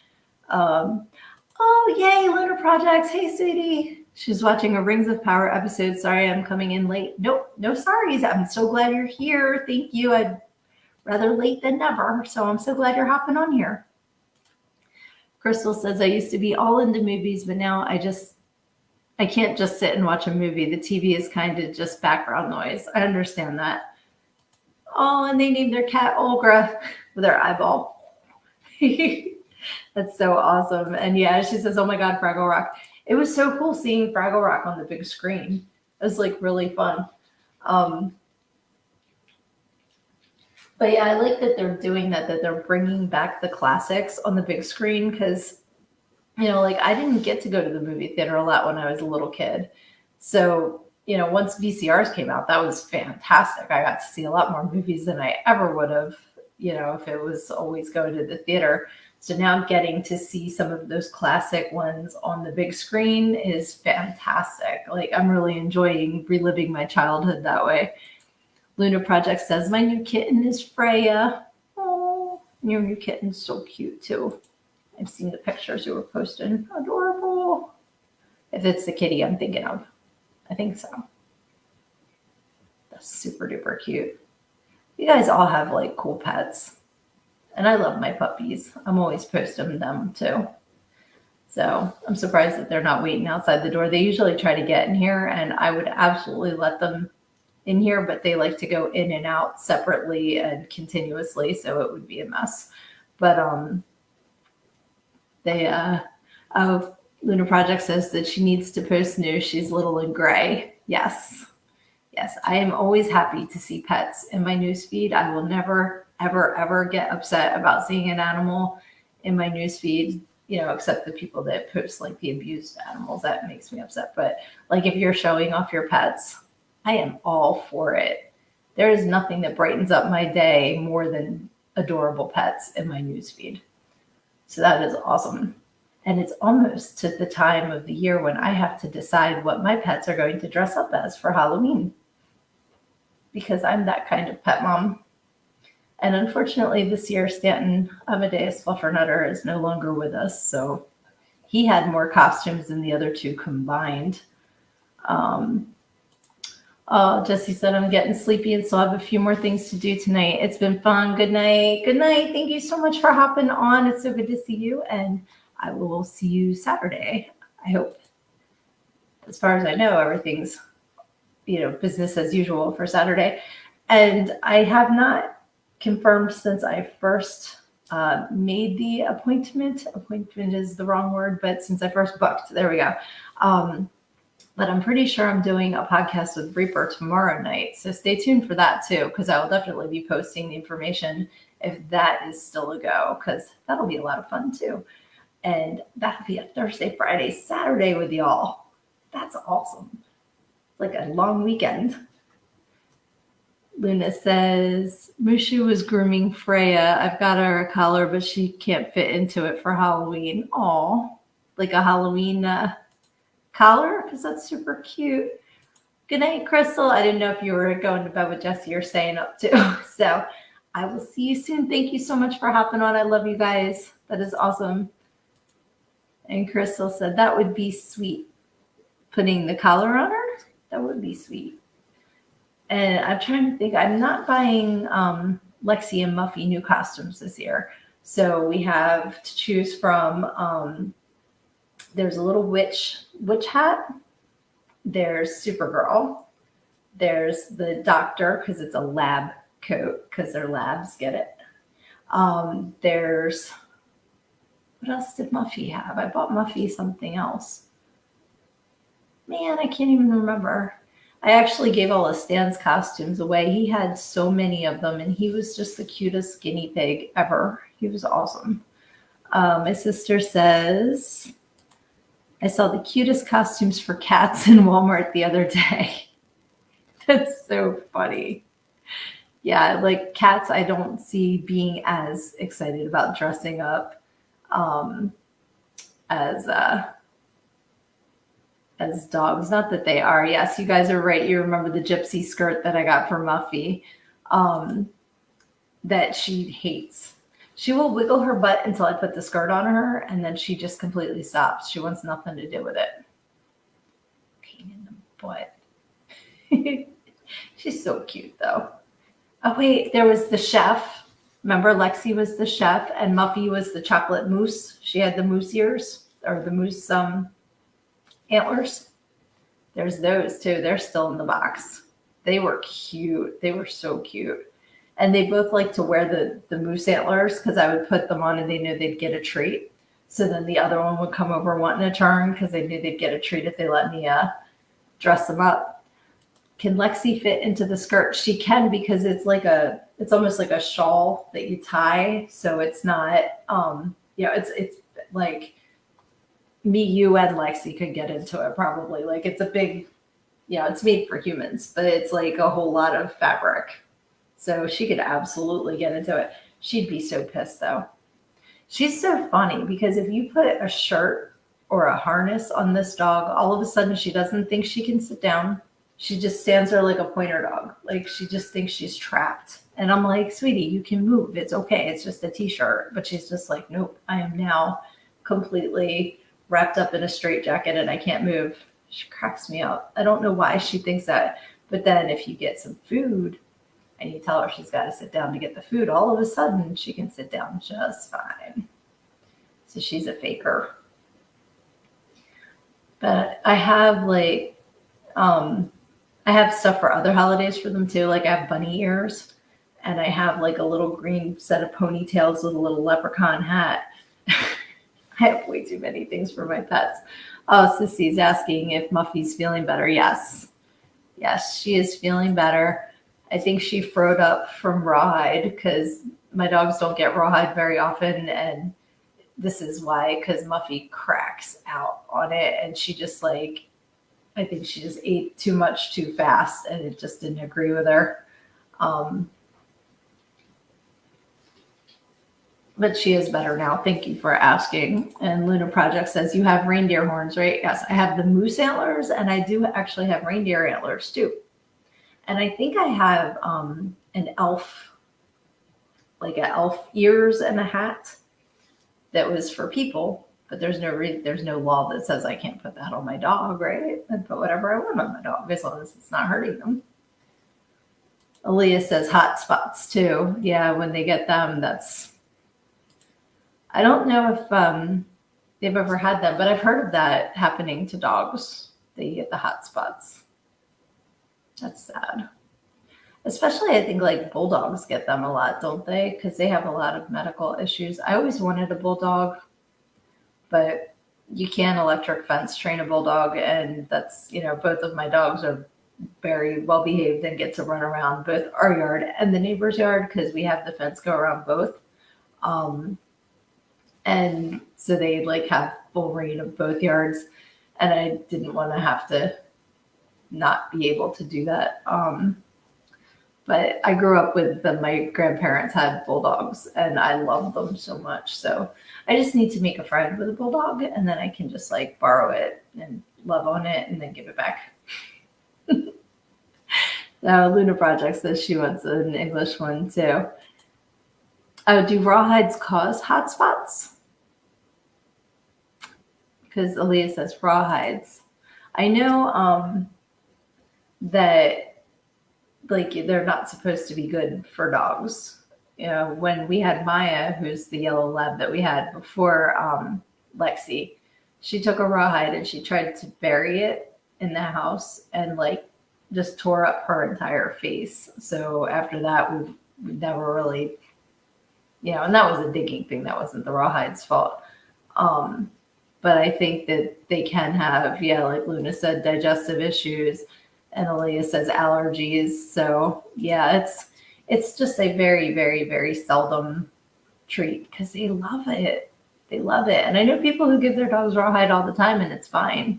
Oh, yay, Lunar Projects. Hey, sweetie. She's watching a Rings of Power episode. Sorry, I'm coming in late. Nope, no sorries. I'm so glad you're here. Thank you. I'd rather late than never. So I'm so glad you're hopping on here. Crystal says, I used to be all into movies, but now I can't just sit and watch a movie. The TV is kind of just background noise. I understand that. Oh, and they named their cat Olga with her eyeball. That's so awesome. And yeah, she says, oh my God, Fraggle Rock. It was so cool seeing Fraggle Rock on the big screen. It was like really fun. But yeah, I like that they're doing that they're bringing back the classics on the big screen because, like I didn't get to go to the movie theater a lot when I was a little kid. So, once VCRs came out, that was fantastic. I got to see a lot more movies than I ever would have, if it was always going to the theater. So now I'm getting to see some of those classic ones on the big screen is fantastic. Like I'm really enjoying reliving my childhood that way. Luna Project says, my new kitten is Freya. Oh, your new kitten's so cute too. I've seen the pictures you were posting. Adorable. If it's the kitty I'm thinking of. I think so. That's super duper cute. You guys all have like cool pets. And I love my puppies. I'm always posting them too. So I'm surprised that they're not waiting outside the door. They usually try to get in here and I would absolutely let them in here, but they like to go in and out separately and continuously. So it would be a mess. But Luna Project says that she needs to post new. She's little and gray. Yes. I am always happy to see pets in my newsfeed. I will never, ever, ever get upset about seeing an animal in my newsfeed, except the people that post like the abused animals. That makes me upset. But like if you're showing off your pets, I am all for it. There is nothing that brightens up my day more than adorable pets in my newsfeed. So that is awesome. And it's almost to the time of the year when I have to decide what my pets are going to dress up as for Halloween. Because I'm that kind of pet mom. And unfortunately this year, Stanton Amadeus Fluffernutter is no longer with us. So he had more costumes than the other two combined. Jesse said, I'm getting sleepy and still have a few more things to do tonight. It's been fun. Good night. Good night. Thank you so much for hopping on. It's so good to see you. And I will see you Saturday. I hope, as far as I know, everything's, business as usual for Saturday. And I have not confirmed since I first made the appointment. Appointment is the wrong word, but since I first booked, there we go. But I'm pretty sure I'm doing a podcast with Reaper tomorrow night. So stay tuned for that too, because I will definitely be posting the information if that is still a go, because that'll be a lot of fun too. And that'll be a Thursday, Friday, Saturday with y'all. That's awesome. Like a long weekend. Luna says, Mushu was grooming Freya. I've got her a collar, but she can't fit into it for Halloween. Aw, like a Halloween collar because that's super cute. Good night, Crystal. I didn't know if you were going to bed with Jesse or staying up too. So I will see you soon. Thank you so much for hopping on. I love you guys. That is awesome. And Crystal said that would be sweet. Putting the collar on her? That would be sweet. And I'm trying to think. I'm not buying Lexi and Muffy new costumes this year. So we have to choose from. There's a little witch hat. There's Supergirl. There's the doctor because it's a lab coat because their labs get it. There's what else did Muffy have? I bought Muffy something else. Man, I can't even remember. I actually gave all of Stan's costumes away. He had so many of them, and he was just the cutest guinea pig ever. He was awesome. My sister says, I saw the cutest costumes for cats in Walmart the other day. That's so funny. Yeah, like cats, I don't see being as excited about dressing up as dogs. Not that they are. Yes, you guys are right. You remember the gypsy skirt that I got for Muffy that she hates. She will wiggle her butt until I put the skirt on her, and then she just completely stops. She wants nothing to do with it. Pain in the butt. She's so cute, though. Oh, wait, there was the chef. Remember, Lexi was the chef, and Muffy was the chocolate mousse. She had the mousse ears, or the mousse antlers. There's those, too. They're still in the box. They were cute. They were so cute. And they both like to wear the moose antlers because I would put them on and they knew they'd get a treat. So then the other one would come over wanting a turn because they knew they'd get a treat if they let me dress them up. Can Lexi fit into the skirt? She can because it's almost like a shawl that you tie. So it's not, it's like me, you, and Lexi could get into it probably. Like it's a big, it's made for humans, but it's like a whole lot of fabric. So she could absolutely get into it. She'd be so pissed though. She's so funny because if you put a shirt or a harness on this dog, all of a sudden she doesn't think she can sit down. She just stands there like a pointer dog. Like she just thinks she's trapped. And I'm like, sweetie, you can move. It's okay. It's just a t-shirt. But she's just like, nope, I am now completely wrapped up in a straitjacket and I can't move. She cracks me up. I don't know why she thinks that. But then if you get some food, and you tell her she's got to sit down to get the food, all of a sudden she can sit down just fine. So she's a faker. But I have I have stuff for other holidays for them too. Like I have bunny ears and I have like a little green set of ponytails with a little leprechaun hat. I have way too many things for my pets. Oh, Sissy's asking if Muffy's feeling better. Yes. Yes, she is feeling better. I think she froed up from rawhide because my dogs don't get rawhide very often. And this is why, because Muffy cracks out on it. And she just I think she just ate too much too fast and it just didn't agree with her. But she is better now. Thank you for asking. And Luna Project says, you have reindeer horns, right? Yes, I have the moose antlers and I do actually have reindeer antlers too. And I think I have an elf ears and a hat that was for people, but there's no law that says I can't put that on my dog, right? I put whatever I want on my dog as long as it's not hurting them. Aaliyah says hot spots too. Yeah, when they get them, I don't know if they've ever had them, but I've heard of that happening to dogs. They get the hot spots. That's sad. Especially, I think like bulldogs get them a lot, don't they? Because they have a lot of medical issues. I always wanted a bulldog, but you can't electric fence train a bulldog. And that's, both of my dogs are very well behaved and get to run around both our yard and the neighbor's yard because we have the fence go around both. And so they have full reign of both yards. And I didn't want to have to not be able to do that. But I grew up with my grandparents had bulldogs and I love them so much. So I just need to make a friend with a bulldog and then I can just borrow it and love on it and then give it back. Luna Project says she wants an English one too. Oh, do rawhides cause hot spots? Because Aaliyah says rawhides. I know that like they're not supposed to be good for dogs. You know, when we had Maya, who's the yellow lab that we had before Lexi, she took a rawhide and she tried to bury it in the house and like just tore up her entire face. So after that, we've never really, and that was a digging thing. That wasn't the rawhide's fault. But I think that they can have, like Luna said, digestive issues, and Aaliyah says allergies. So yeah, it's just a very, very, very seldom treat because they love it. They love it. And I know people who give their dogs rawhide all the time and it's fine.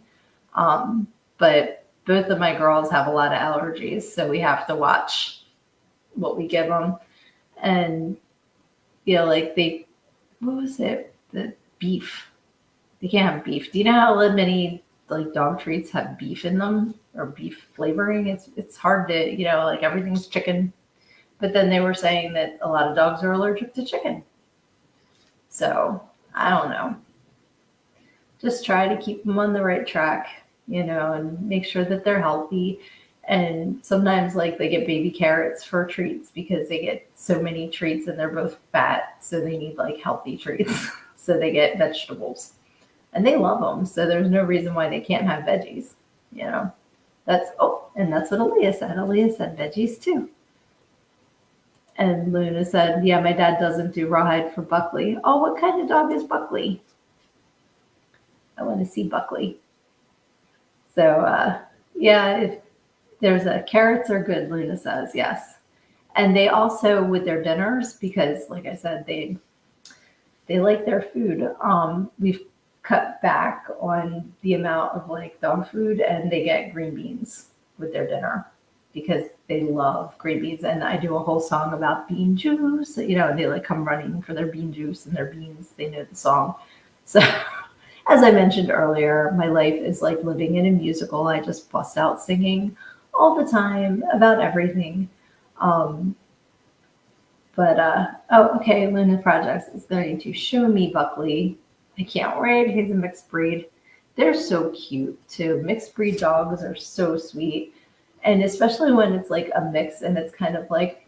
But both of my girls have a lot of allergies, so we have to watch what we give them. And like what was it? The beef. They can't have beef. Do you know how many like dog treats have beef in them or beef flavoring? It's hard to, like everything's chicken. But then they were saying that a lot of dogs are allergic to chicken. So I don't know. Just try to keep them on the right track, and make sure that they're healthy. And sometimes like they get baby carrots for treats because they get so many treats and they're both fat. So they need like healthy treats. So they get vegetables and they love them. So there's no reason why they can't have veggies, and that's what Aaliyah said. Aaliyah said veggies too. And Luna said, yeah, my dad doesn't do rawhide for Buckley. Oh, what kind of dog is Buckley? I want to see Buckley. So, if there's carrots are good, Luna says, yes. And they also, with their dinners, because like I said, they like their food. We've cut back on the amount of like dog food, and they get green beans with their dinner because they love green beans. And I do a whole song about bean juice, they like come running for their bean juice and their beans. They know the song. So as I mentioned earlier, my life is like living in a musical. I just bust out singing all the time about everything. Okay, Luna Projects is going to show me Buckley. I can't wait. He's a mixed breed. They're so cute too. Mixed breed dogs are so sweet. And especially when it's like a mix and it's kind of like,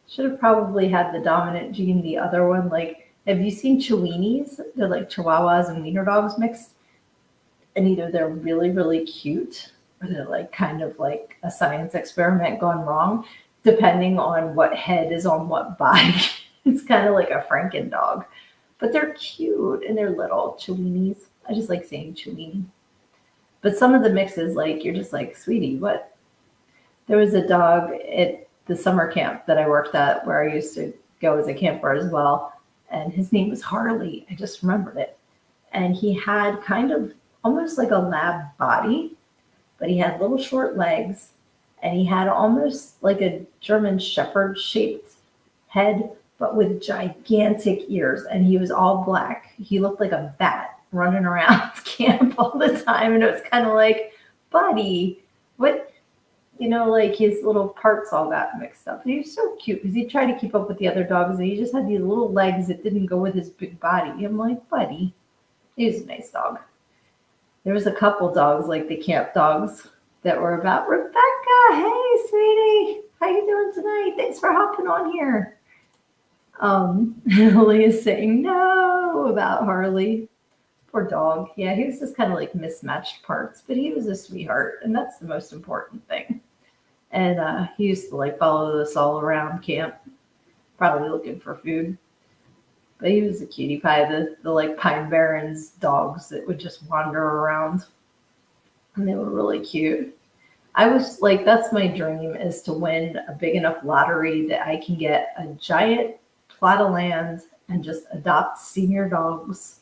should have probably had the dominant gene, the other one. Like, have you seen Chihuahuas? They're like Chihuahuas and Wiener dogs mixed. And either they're really, really cute or they're like kind of like a science experiment gone wrong, depending on what head is on what body. It's kind of like a Franken dog. But they're cute and they're little Chihuahuas. I just like saying Chihuahua. But some of the mixes, like, you're just like, sweetie, what? There was a dog at the summer camp that I worked at where I used to go as a camper as well. And his name was Harley. I just remembered it. And he had kind of almost like a lab body, but he had little short legs. And he had almost like a German Shepherd shaped head, but with gigantic ears. And he was all black. He looked like a bat running around camp all the time. And it was kind of like, buddy, what? Like his little parts all got mixed up. He was so cute because he tried to keep up with the other dogs and he just had these little legs that didn't go with his big body. I'm like, buddy, he was a nice dog. There was a couple dogs, like the camp dogs, that were about Rebecca. Hey, sweetie, how you doing tonight? Thanks for hopping on here. Lily is saying no about Harley. Poor dog. Yeah, he was just kind of like mismatched parts, but he was a sweetheart, and that's the most important thing. And he used to like follow us all around camp, probably looking for food. But he was a cutie pie, the like Pine Barrens dogs that would just wander around. And they were really cute. I was like, that's my dream, is to win a big enough lottery that I can get a giant plot of land and just adopt senior dogs.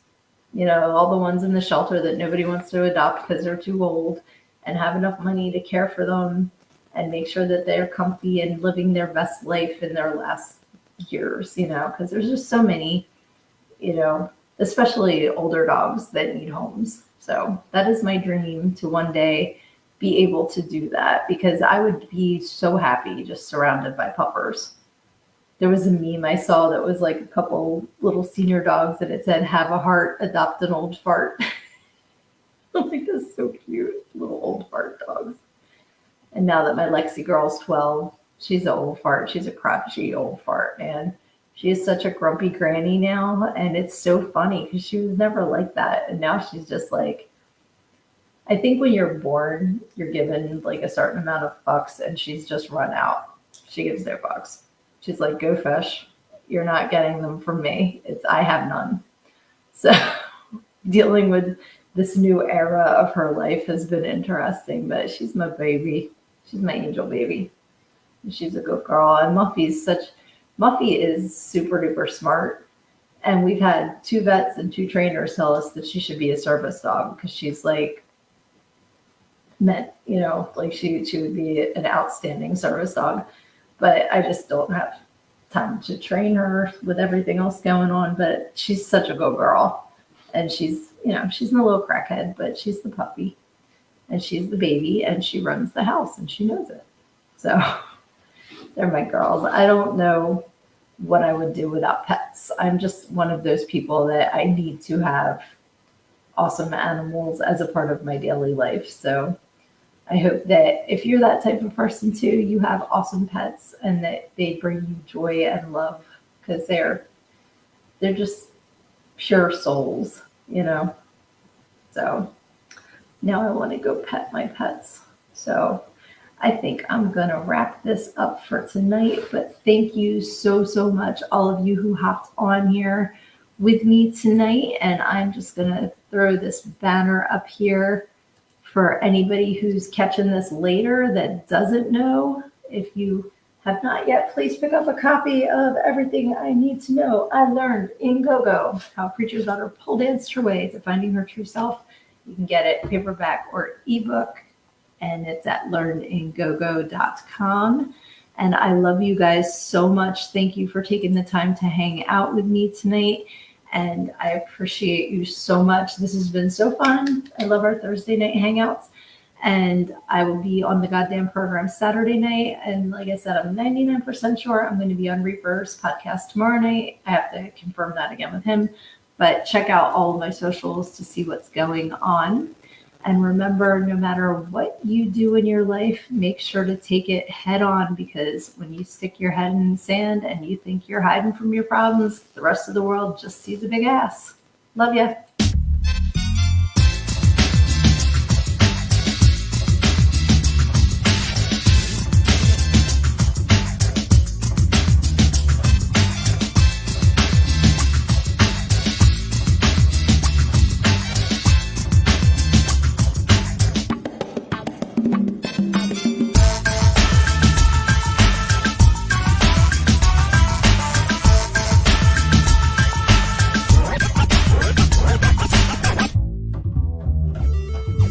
All the ones in the shelter that nobody wants to adopt because they're too old, and have enough money to care for them and make sure that they're comfy and living their best life in their last years, because there's just so many, especially older dogs that need homes. So that is my dream, to one day be able to do that, because I would be so happy just surrounded by puppers. There was a meme I saw that was like a couple little senior dogs and it said, "Have a heart, adopt an old fart." I'm like, that's so cute, little old fart dogs. And now that my Lexi girl's 12, she's an old fart. She's a crotchety old fart, man. She is such a grumpy granny now. And it's so funny because she was never like that. And now she's just like, I think when you're born, you're given like a certain amount of fucks and she's just run out. She gives no fucks. She's like, go fish. You're not getting them from me. I have none. So dealing with this new era of her life has been interesting, but she's my baby. She's my angel baby. She's a good girl. And Muffy is super duper smart. And we've had 2 vets and 2 trainers tell us that she should be a service dog because she's like meant, like she would be an outstanding service dog. But I just don't have time to train her with everything else going on. But she's such a good girl. And she's my little crackhead, but she's the puppy. And she's the baby, and she runs the house, and she knows it. So they're my girls. I don't know what I would do without pets. I'm just one of those people that I need to have awesome animals as a part of my daily life. So I hope that if you're that type of person too, you have awesome pets and that they bring you joy and love, because they're just pure souls, So now I want to go pet my pets. So I think I'm going to wrap this up for tonight. But thank you so, so much, all of you who hopped on here with me tonight. And I'm just going to throw this banner up here for anybody who's catching this later that doesn't know. If you have not yet, please pick up a copy of Everything I Need to Know I Learned in Go-Go, How a Preacher's Daughter Pole Danced Her Way to Finding Her True Self. You can get it paperback or ebook, and it's at learnedingogo.com. And I love you guys so much. Thank you for taking the time to hang out with me tonight. And I appreciate you so much. This has been so fun. I love our Thursday night hangouts. And I will be on the goddamn program Saturday night. And like I said, I'm 99% sure I'm going to be on Reaper's podcast tomorrow night. I have to confirm that again with him. But check out all of my socials to see what's going on. And remember, no matter what you do in your life, make sure to take it head on, because when you stick your head in the sand and you think you're hiding from your problems, the rest of the world just sees a big ass. Love ya.